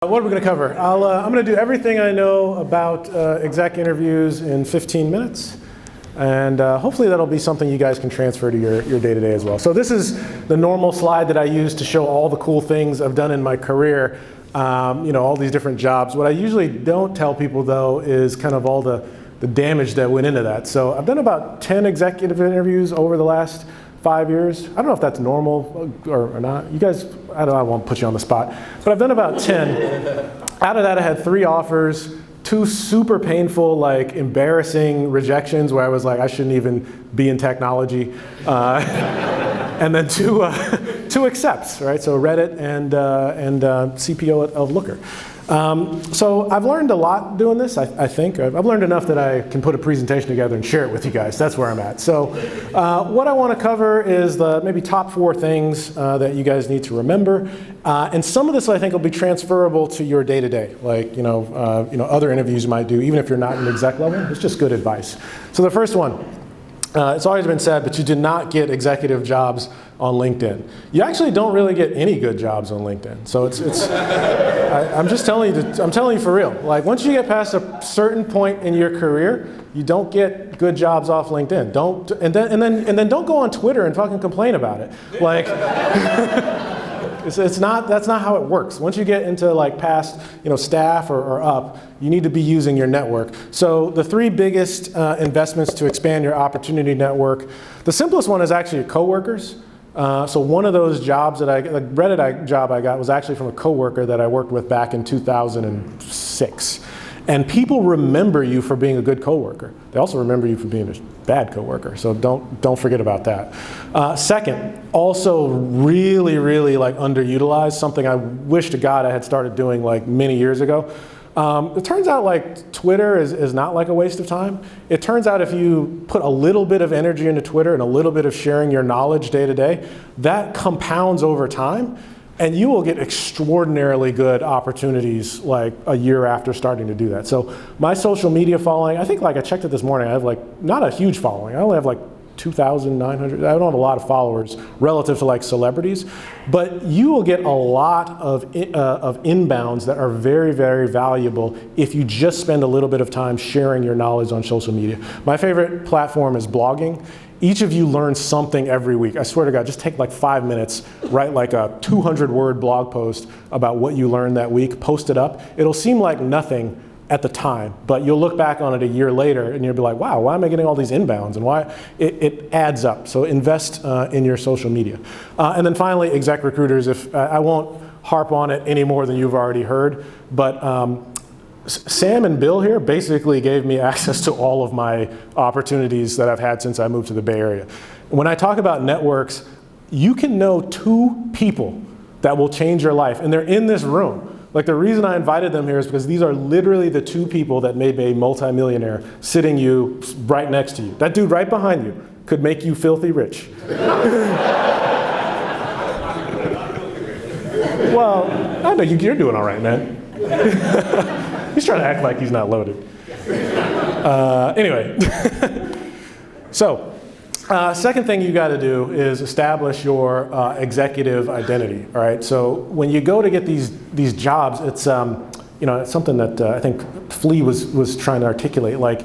What are we going to cover? I'm going to do everything I know about exec interviews in 15 minutes. And hopefully that'll be something you guys can transfer to your day-to-day as well. So this is the normal slide that I use to show all the cool things I've done in my career, all these different jobs. What I usually don't tell people, though, is kind of all the damage that went into that. So I've done about 10 executive interviews over the last 5 years. I don't know if that's normal or not. You guys, I won't put you on the spot. But I've done about 10. Out of that, I had 3 offers, 2 super painful, embarrassing rejections where I was like, I shouldn't even be in technology. And then two accepts, right? So Reddit and CPO of Looker. So I've learned a lot doing this, I think. I've learned enough that I can put a presentation together and share it with you guys. That's where I'm at. So what I want to cover is the maybe top 4 things that you guys need to remember. And some of this I think will be transferable to your day-to-day, other interviews you might do, even if you're not in the exec level. It's just good advice. So the first one, it's always been said, but you do not get executive jobs on LinkedIn. You actually don't really get any good jobs on LinkedIn. So I'm just telling you, I'm telling you for real. Once you get past a certain point in your career, you don't get good jobs off LinkedIn. And then don't go on Twitter and fucking complain about it. That's not how it works. Once you get into past staff or up, you need to be using your network. So the 3 biggest investments to expand your opportunity network, the simplest one is actually coworkers. So one of those jobs that the Reddit job I got was actually from a coworker that I worked with back in 2006. And people remember you for being a good coworker. They also remember you for being a bad coworker. So don't forget about that. Second, also really, really underutilized, something I wish to God I had started doing many years ago. It turns out Twitter is not a waste of time. It turns out if you put a little bit of energy into Twitter and a little bit of sharing your knowledge day to day, that compounds over time. And you will get extraordinarily good opportunities a year after starting to do that. So my social media following, I think I checked it this morning, I have not a huge following. I only have 2,900, I don't have a lot of followers relative to celebrities, but you will get a lot of inbounds that are very, very valuable if you just spend a little bit of time sharing your knowledge on social media. My favorite platform is blogging. Each of you learns something every week. I swear to God, just take 5 minutes, write a 200-word blog post about what you learned that week, post it up. It'll seem like nothing at the time, but you'll look back on it a year later and you'll be like, wow, why am I getting all these inbounds? And why? It adds up. So invest in your social media. And then finally, exec recruiters. I won't harp on it any more than you've already heard, but Sam and Bill here basically gave me access to all of my opportunities that I've had since I moved to the Bay Area. When I talk about networks, you can know 2 people that will change your life, and they're in this room. The reason I invited them here is because these are literally the 2 people that made me a multimillionaire sitting right next to you. That dude right behind you could make you filthy rich. Well, I know you're doing all right, man. He's trying to act like he's not loaded. Anyway, so second thing you got to do is establish your executive identity. All right. So when you go to get these jobs, it's it's something that I think Flea was trying to articulate.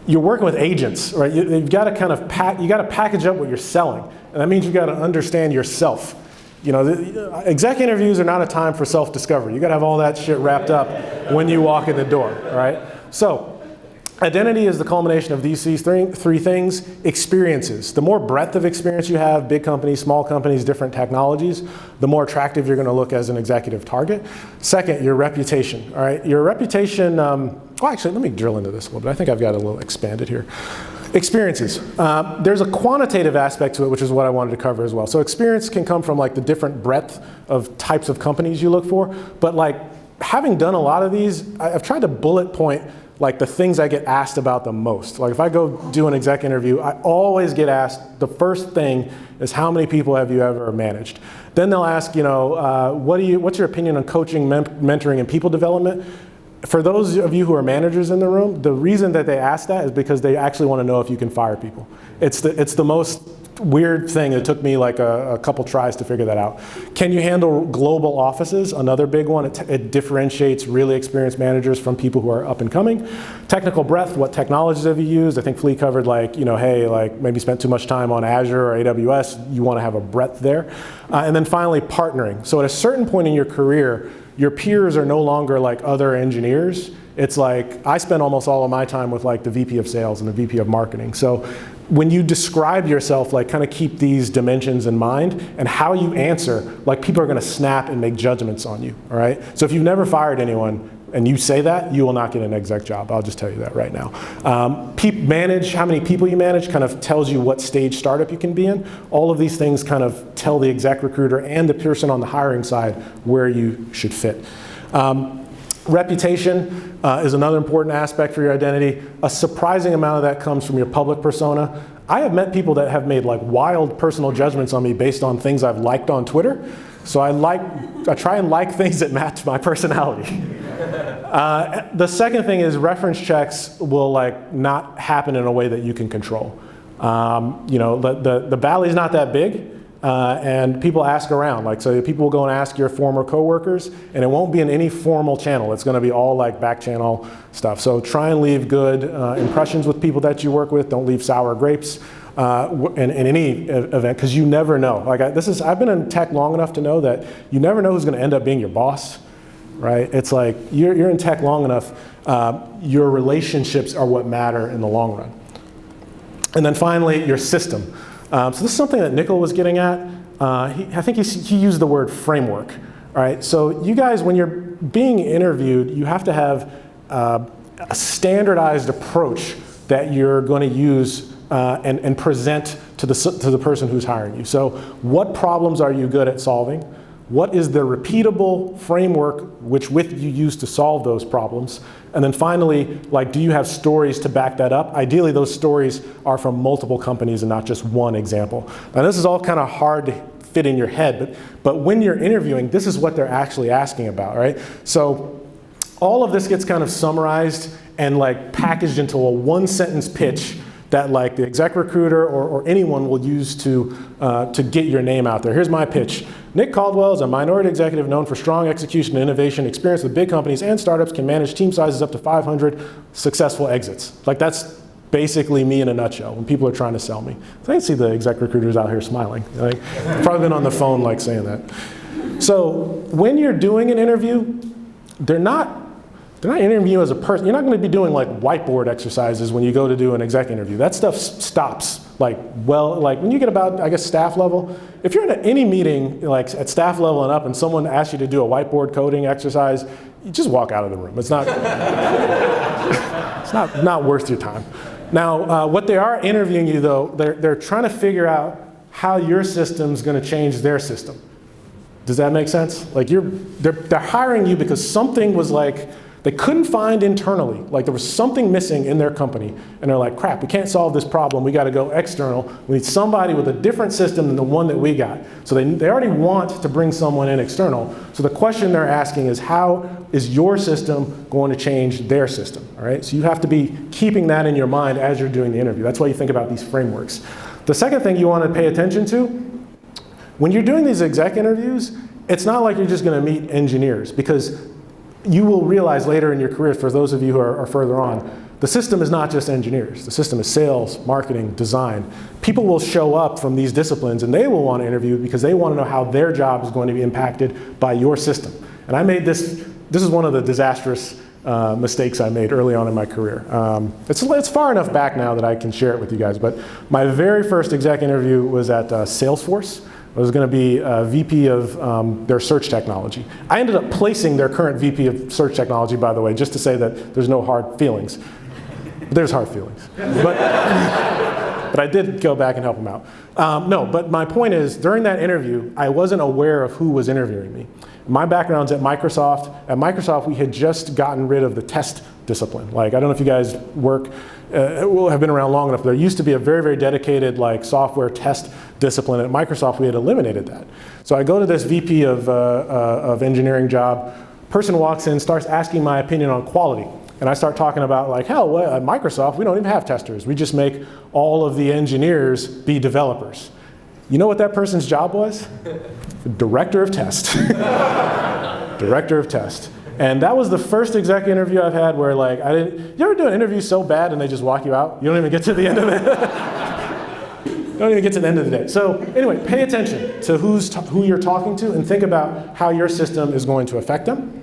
You're working with agents, right? You've got to kind of package up what you're selling, and that means you got to understand yourself. Exec interviews are not a time for self-discovery. You got to have all that shit wrapped up when you walk in the door, all right? So identity is the culmination of these 3 things. Experiences. The more breadth of experience you have, big companies, small companies, different technologies, the more attractive you're going to look as an executive target. Second, your reputation, all right? Your reputation, actually, let me drill into this a little bit. I think I've got a little expanded here. Experiences. There's a quantitative aspect to it, which is what I wanted to cover as well. So experience can come from the different breadth of types of companies you look for, but having done a lot of these, I've tried to bullet point the things I get asked about the most. If I go do an exec interview, I always get asked, the first thing is how many people have you ever managed? Then they'll ask, what's your opinion on coaching, mentoring, and people development? For those of you who are managers in the room, the reason that they ask that is because they actually want to know if you can fire people. It's the most weird thing. It took me like a couple tries to figure that out. Can you handle global offices? Another big one. It differentiates really experienced managers from people who are up and coming. Technical breadth, what technologies have you used? I think Flea covered like, hey, like maybe spent too much time on Azure or AWS. You want to have a breadth there. And then finally, partnering. So at a certain point in your career, your peers are no longer like other engineers. It's like, I spend almost all of my time with like the VP of sales and the VP of marketing. So when you describe yourself, like kind of keep these dimensions in mind, and how you answer, like people are gonna snap and make judgments on you, all right? So if you've never fired anyone and you say that, you will not get an exec job. I'll just tell you that right now. Manage, how many people you manage kind of tells you what stage startup you can be in. All of these things kind of tell the exec recruiter and the person on the hiring side where you should fit. Reputation is another important aspect for your identity. A surprising amount of that comes from your public persona. I have met people that have made like wild personal judgments on me based on things I've liked on Twitter. So I try and like things that match my personality. The second thing is reference checks will like not happen in a way that you can control. The valley's not that big. And people ask around, like, so people will go and ask your former coworkers, and it won't be in any formal channel. It's going to be all like back channel stuff. So try and leave good impressions with people that you work with. Don't leave sour grapes in any event, because you never know. Like I've been in tech long enough to know that you never know who's going to end up being your boss, right? It's like you're in tech long enough. Your relationships are what matter in the long run. And then finally, your system. So this is something that Nickel was getting at. I think he used the word framework. All right, so you guys, when you're being interviewed, you have to have a standardized approach that you're going to use and present to the person who's hiring you. So what problems are you good at solving? What is the repeatable framework with you use to solve those problems? And then finally, like, do you have stories to back that up? Ideally, those stories are from multiple companies and not just one example. Now, this is all kind of hard to fit in your head, but when you're interviewing, this is what they're actually asking about, right? So all of this gets kind of summarized and like packaged into a one-sentence pitch that like the exec recruiter or anyone will use to get your name out there. Here's my pitch. Nick Caldwell is a minority executive known for strong execution and innovation, experience with big companies and startups, can manage team sizes up to 500, successful exits. Like that's basically me in a nutshell when people are trying to sell me. So I can see the exec recruiters out here smiling. Like, probably been on the phone like saying that. So when you're doing an interview, they're not interviewing you as a person. You're not going to be doing like whiteboard exercises when you go to do an exec interview. That stuff stops like when you get about, I guess, staff level. If you're in any meeting like at staff level and up and someone asks you to do a whiteboard coding exercise, you just walk out of the room. It's not, it's not worth your time. Now, what they are interviewing you though, they're trying to figure out how your system's going to change their system. Does that make sense? Like they're hiring you because something was like, they couldn't find internally, like there was something missing in their company, and they're like, crap, we can't solve this problem, we gotta go external, we need somebody with a different system than the one that we got. So they already want to bring someone in external, so the question they're asking is, how is your system going to change their system, all right? So you have to be keeping that in your mind as you're doing the interview. That's why you think about these frameworks. The second thing you want to pay attention to, when you're doing these exec interviews, it's not like you're just gonna meet engineers, because you will realize later in your career, for those of you who are further on, the system is not just engineers. The system is sales, marketing, design. People will show up from these disciplines and they will want to interview because they want to know how their job is going to be impacted by your system. And I made this is one of the disastrous mistakes I made early on in my career. It's far enough back now that I can share it with you guys, but my very first exec interview was at Salesforce. I was going to be VP of their search technology. I ended up placing their current VP of search technology, by the way, just to say that there's no hard feelings. But there's hard feelings. But I did go back and help them out. No, but my point is, during that interview, I wasn't aware of who was interviewing me. My background's at Microsoft. At Microsoft, we had just gotten rid of the test discipline. Like, I don't know if you guys have been around long enough. There used to be a very, very dedicated like software test discipline. At Microsoft, we had eliminated that. So I go to this VP of engineering job. Person walks in, starts asking my opinion on quality. and I start talking about like, hell, well, at Microsoft, we don't even have testers. We just make all of the engineers be developers. You know what that person's job was? Director of test. Director of test. And that was the first exec interview I've had where like, you ever do an interview so bad and they just walk you out? You don't even get to the end of it. Don't even get to the end of the day. So anyway, pay attention to who you're talking to and think about how your system is going to affect them.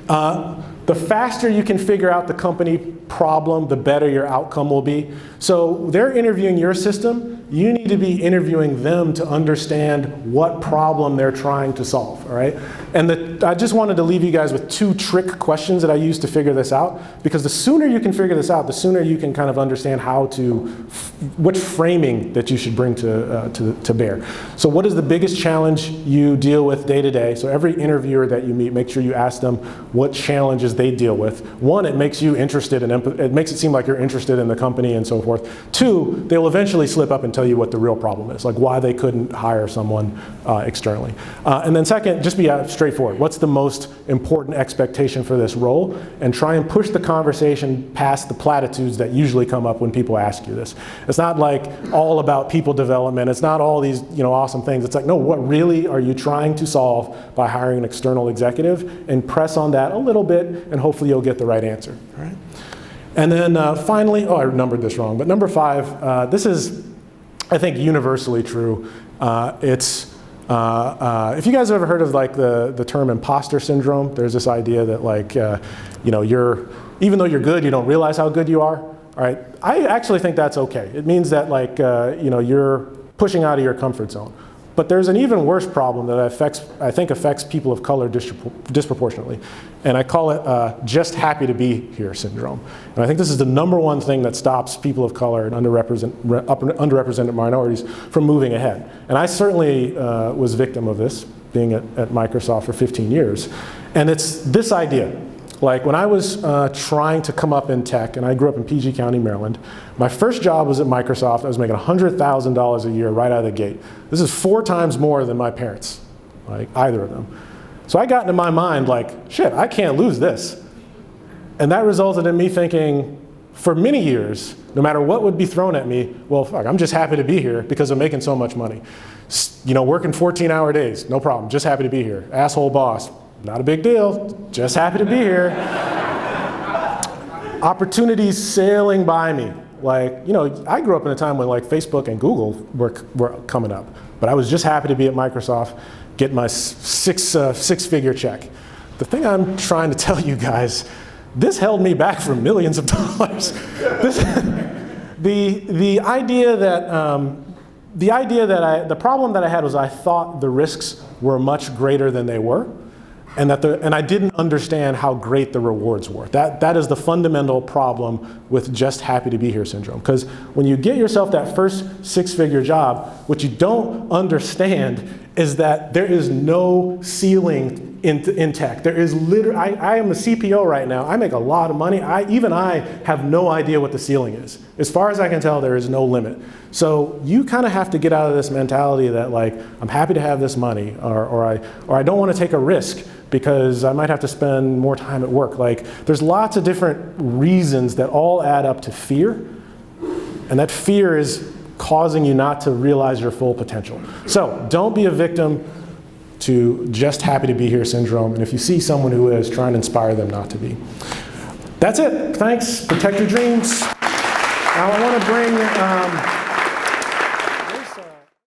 The faster you can figure out the company problem, the better your outcome will be. So they're interviewing your system. You need to be interviewing them to understand what problem they're trying to solve, all right? And I just wanted to leave you guys with 2 trick questions that I used to figure this out, because the sooner you can figure this out, the sooner you can kind of understand which framing that you should bring to bear. So what is the biggest challenge you deal with day to day? So every interviewer that you meet, make sure you ask them what challenges they deal with. 1, it makes you interested in it makes it seem like you're interested in the company and so forth. 2, they'll eventually slip up and tell you what the real problem is, like why they couldn't hire someone externally. And then second, just be straightforward. What's the most important expectation for this role? And try and push the conversation past the platitudes that usually come up when people ask you this. It's not like all about people development. It's not all these awesome things. It's like, no, what really are you trying to solve by hiring an external executive? And press on that a little bit, and hopefully you'll get the right answer. All right? And then finally, I numbered this wrong, but number 5, this is, I think, universally true. If you guys have ever heard of like the term imposter syndrome, there's this idea that like, even though you're good, you don't realize how good you are. All right, I actually think that's okay. It means that like, you're pushing out of your comfort zone. But there's an even worse problem that I think affects people of color disproportionately. And I call it just happy to be here syndrome. And I think this is the #1 thing that stops people of color and underrepresented minorities from moving ahead. And I certainly was a victim of this, being at Microsoft for 15 years. And it's this idea. Like when I was trying to come up in tech, and I grew up in PG County, Maryland, my first job was at Microsoft. I was making $100,000 a year right out of the gate. This is 4 times more than my parents, like either of them. So I got into my mind like, shit, I can't lose this. And that resulted in me thinking, for many years, no matter what would be thrown at me, well, fuck, I'm just happy to be here because I'm making so much money. Working 14-hour days, no problem, just happy to be here. Asshole boss, not a big deal, just happy to be here. Opportunities sailing by me. Like, I grew up in a time when like Facebook and Google were coming up, but I was just happy to be at Microsoft, get my six-figure check. The thing I'm trying to tell you guys, this held me back from millions of dollars. The problem that I had was I thought the risks were much greater than they were. And I didn't understand how great the rewards were. That is the fundamental problem with just happy to be here syndrome. Because when you get yourself that first 6-figure job, what you don't understand is that there is no ceiling in tech. There is literally, I am a CPO right now. I make a lot of money. Even I have no idea what the ceiling is. As far as I can tell, there is no limit. So you kind of have to get out of this mentality that like, I'm happy to have this money, or I don't want to take a risk because I might have to spend more time at work. Like, there's lots of different reasons that all add up to fear, and that fear is causing you not to realize your full potential. So don't be a victim to just happy to be here syndrome, and if you see someone who is, try and inspire them not to be. That's it. Thanks. Protect your dreams. Now I want to bring